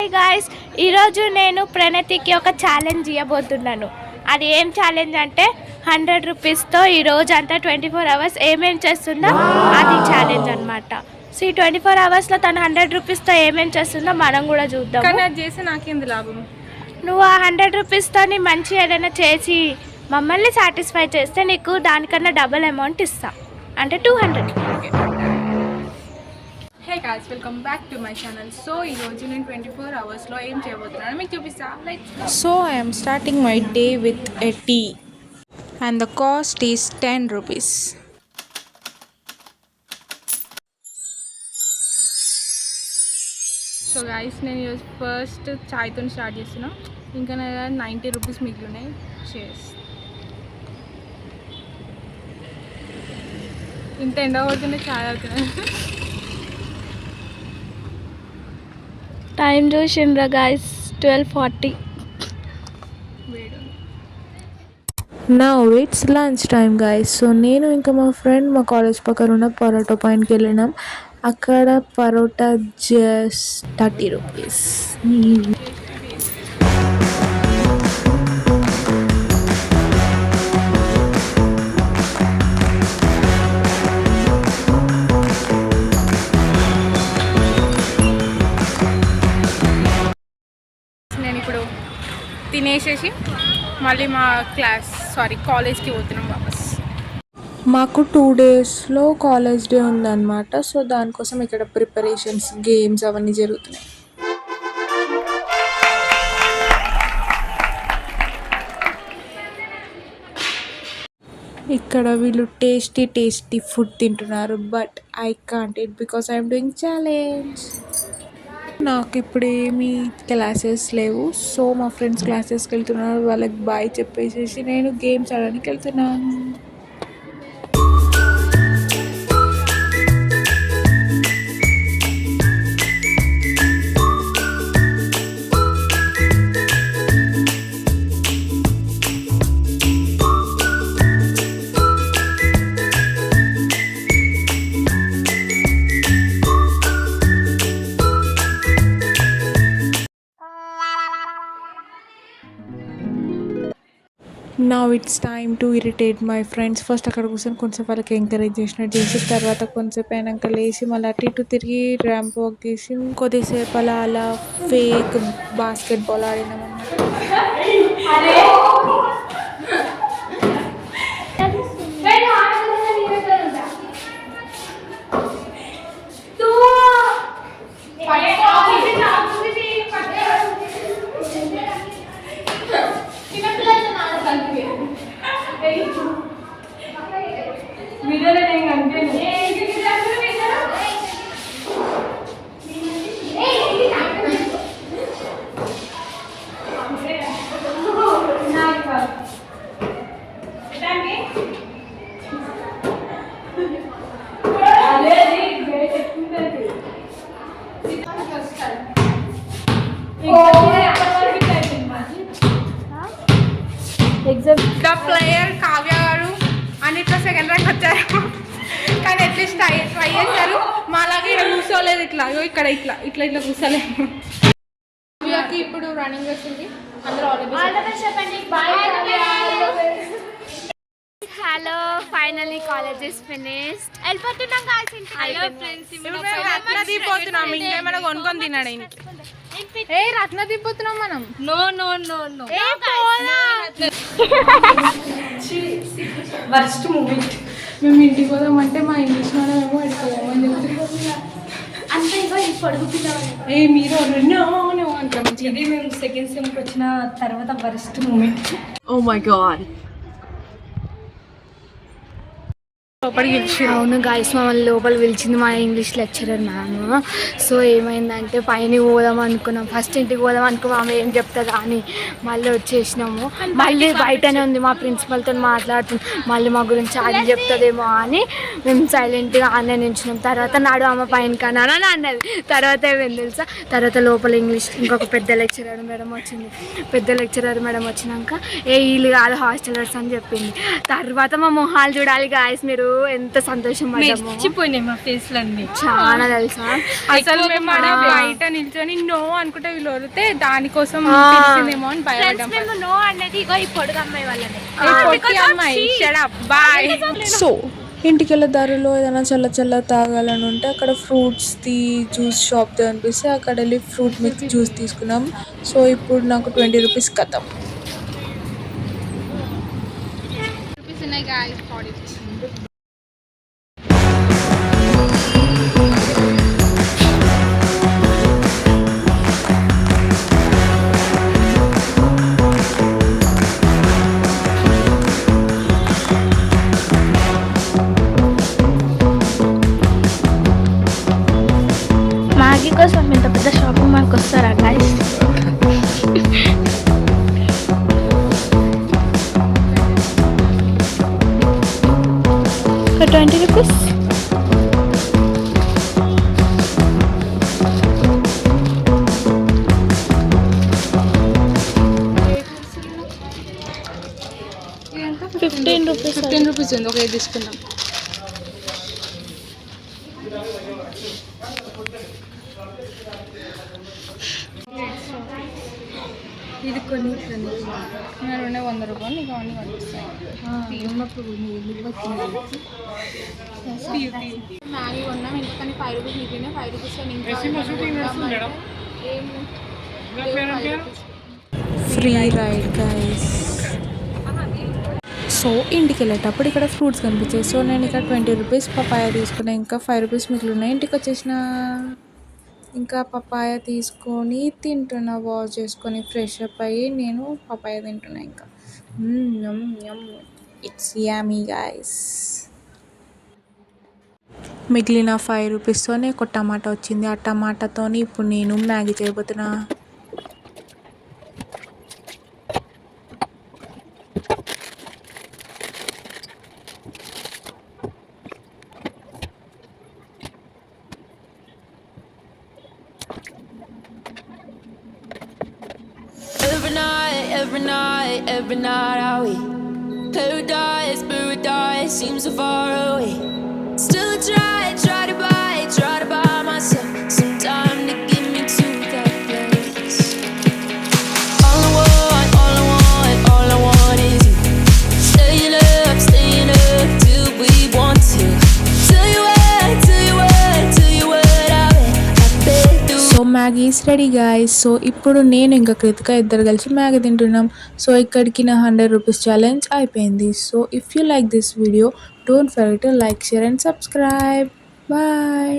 Hi guys, ఈరోజు నేను ప్రణతికి ఒక ఛాలెంజ్ ఇవ్వబోతున్నాను. అది ఏం ఛాలెంజ్ అంటే 100 రూపీస్తో ఈరోజు అంతా 24 అవర్స్ ఏమేమి చేస్తుందో అది ఛాలెంజ్ అనమాట. సో ఈ 24 అవర్స్లో తను 100 రూపీస్తో ఏమేమి చేస్తుందో మనం కూడా చూద్దాం. కానీ అది చేసి నాకేంది లాభం? నువ్వు ఆ 100 రూపీస్తో మంచి ఏదైనా చేసి మమ్మల్ని సాటిస్ఫై చేస్తే నీకు దానికన్నా డబుల్ అమౌంట్ ఇస్తాం, అంటే 200. Hey guys, welcome back to my channel. So ఈరోజు నేను 24 అవర్స్లో ఏం చేయబోతున్నాను మీకు చూపిస్తా. So I'm starting my day with a tea and the cost is 10 rupees. So guys, నేను ఈరోజు ఫస్ట్ చాయ్తో స్టార్ట్ చేస్తున్నా. ఇంకా నా 90 రూపీస్ మిగిలినాయి. చేస్ ఇంత ఎండ కొడుతుంటే చాయ్ అవుతున్నాయి. టైం చూసిండ్రా guys, 12:40. Now it's lunch time guys. So నేను ఇంకా మా ఫ్రెండ్ మా కాలేజ్ పక్కన ఉన్న పరోటా పాయింట్కి వెళ్ళినాం. అక్కడ పరోటా జస్ట్ 30 రూపీస్. నేను ఇప్పుడు తినేసేసి మళ్ళీ మా కాలేజ్కి పోతున్నాం వాపస్. మాకు 2 డేస్లో కాలేజ్ డే ఉందన్నమాట. సో దానికోసం ఇక్కడ ప్రిపరేషన్స్, గేమ్స్ అవన్నీ జరుగుతున్నాయి. ఇక్కడ వీళ్ళు టేస్టీ ఫుడ్ తింటున్నారు. But I can't it because I'm doing challenge. నాకు ఇప్పుడు ఏమీ క్లాసెస్ లేవు. సో మా ఫ్రెండ్స్ క్లాసెస్కి వెళ్తున్నారు. వాళ్ళకి బాయ్ చెప్పేసేసి నేను గేమ్స్ ఆడడానికి వెళ్తున్నాను. Now it's time to irritate my friends. First అక్కడ కూర్చొని కొంచెం వాళ్ళకి ఎంకరేజ్ చేసినట్టు చేసి, తర్వాత కొంచెంసేపు అయినాక లేచి మళ్ళీ అటు ఇటు తిరిగి ర్యాంప్ వాక్ చేసి కొద్దిసేపు అలా ఫేక్ బాస్కెట్బాల్ ఆడినాం అన్నమాట. ద ప్లేయర్ కావ్య గారు అన్నిట్లో సెకండ్ ర్యాంక్ వచ్చారు. కానీ అట్లీస్ట్ ట్రై చేశారు. మాలాగే ఇక్కడ కూర్చోలేదు. ఇక్కడ ఇట్లా కూర్చోలేదు. కావ్యకి ఇప్పుడు రన్నింగ్ వస్తుంది. అందరూ hello, finally college is finished. వెళ్ళిపోతున్నాం గాయ్స్ ఇంటికి. హలో ఫ్రెండ్స్, రత్నదీప్ పోతున్నాం. ఇంకేమైనా కొనుక్కొని తిన్నాడు ఇంటికి. రత్నదీప్ పోతున్నాం మనం. No worst moment. మేము ఇంటికి పోదామంటే మా ఇంగ్లీష్ మేమేమో అడిపోదామని చెప్తున్నాం. అంత ఇగో ఈ పొడుగు పిల్లలు మీరు అంటాం. ఇది మేము సెకండ్ సెమ్కి వచ్చిన తర్వాత worst moment. Oh my god. అవును గాయస్, మమ్మల్ని లోపల పిలిచింది మా ఇంగ్లీష్ లెక్చరర్ మ్యామ్. సో ఏమైందంటే పైన పోదాం అనుకున్నాం. ఫస్ట్ ఇంటికి పోదాం అనుకున్నాం, ఆమె ఏం చెప్తుందా అని మళ్ళీ వచ్చేసినాము. మళ్ళీ బయటనే ఉంది మా ప్రిన్సిపల్తో మాట్లాడుతున్నాం. మళ్ళీ మా గురించి అది చెప్తుందేమో అని మేము సైలెంట్గా ఆనే నించున్నాం. తర్వాత నాడు ఆమె పైన కానీ అన్నది. తర్వాత ఏమైంది తెలుసా, తర్వాత లోపల ఇంగ్లీష్ ఇంకొక పెద్ద లెక్చరర్ మేడం వచ్చింది. పెద్ద లెక్చరర్ మేడం వచ్చినాక వీళ్ళు కాదు హాస్టలర్స్ అని చెప్పింది. తర్వాత మా మొహాలు చూడాలి గాయస్ మీరు. ఎంత సంతోషం పడ్డాము మెచ్చిపోయినాయి మా ఫేస్లు అన్ని. చాలా తెలుసా. అసలు మేము ఆడ బయట నిల్చొని నో అనుకుంటే వీళ్ళు వదిలితే దానికోసం తెలిసిందేమో అని భయపడ్డాం. మేము నో అనేది ఇగో ఈ పొడుగు అమ్మాయి వాళ్ళని ఏ పొట్టి అమ్మాయి షట్ అప్ బాయ్. సో ఇంటికి వెళ్ళే దారిలో ఏదైనా చల్ల చల్ల తాగాలని ఉంటే అక్కడ ఫ్రూట్స్ది జ్యూస్ షాప్ అనిపిస్తే అక్కడ వెళ్ళి ఫ్రూట్ మిక్స్ జ్యూస్ తీసుకున్నాం. సో ఇప్పుడు నాకు 20 రూపీస్ కథం. ఉన్నాయి guys, 40. మ్యాగీ కోసం ఇంత పెద్ద షాపింగ్ మాల్కి వస్తారా గైస్? ఒక 20 రూపీస్. $15 రూపీస్ ఉంది. ఒక తీసుకుందాం. ఇది కొన్ని నేను 100 రూపాయలు నీకు అన్నీ పంపిస్తాయి. మ్యాగీ కొన్నాం ఎందుకని 5 రూపీస్ మిగిలిన 5 rupees free ride guys. So ఇంటికి వెళ్ళేటప్పుడు ఇక్కడ ఫ్రూట్స్ కనిపించాయి. సో నేను ఇక్కడ 20 రూపీస్ పపాయ తీసుకున్నా. ఇంకా 5 రూపీస్ మిగిలినాయి. ఇంటికి వచ్చేసిన ఇంకా పపాయ తీసుకొని తింటున్నా. వాష్ చేసుకొని ఫ్రెష్ అప్ అయ్యి నేను పపాయ తింటున్నా. ఇంకా ఇట్స్ యామీ గైస్. మిగిలిన 5 రూపీస్తోనే ఒక టమాటా వచ్చింది. ఆ టమాటాతోని ఇప్పుడు నేను Maggi చేయబోతున్నా. Every night are we paradise seems so far away. Still I try to buy myself some time to get me to that place. All I want is you. Staying up till we want to. Tell you what, I bet the so Maggi is ready guys. So ఇప్పుడు నేను ఇంకా కృతిక ఇద్దరు కలిసి Maggi తింటున్నాం. So ఇక్కడికి నా 100 rupees challenge అయిపోయింది. So if you like this video don't forget to like, share and subscribe. Bye.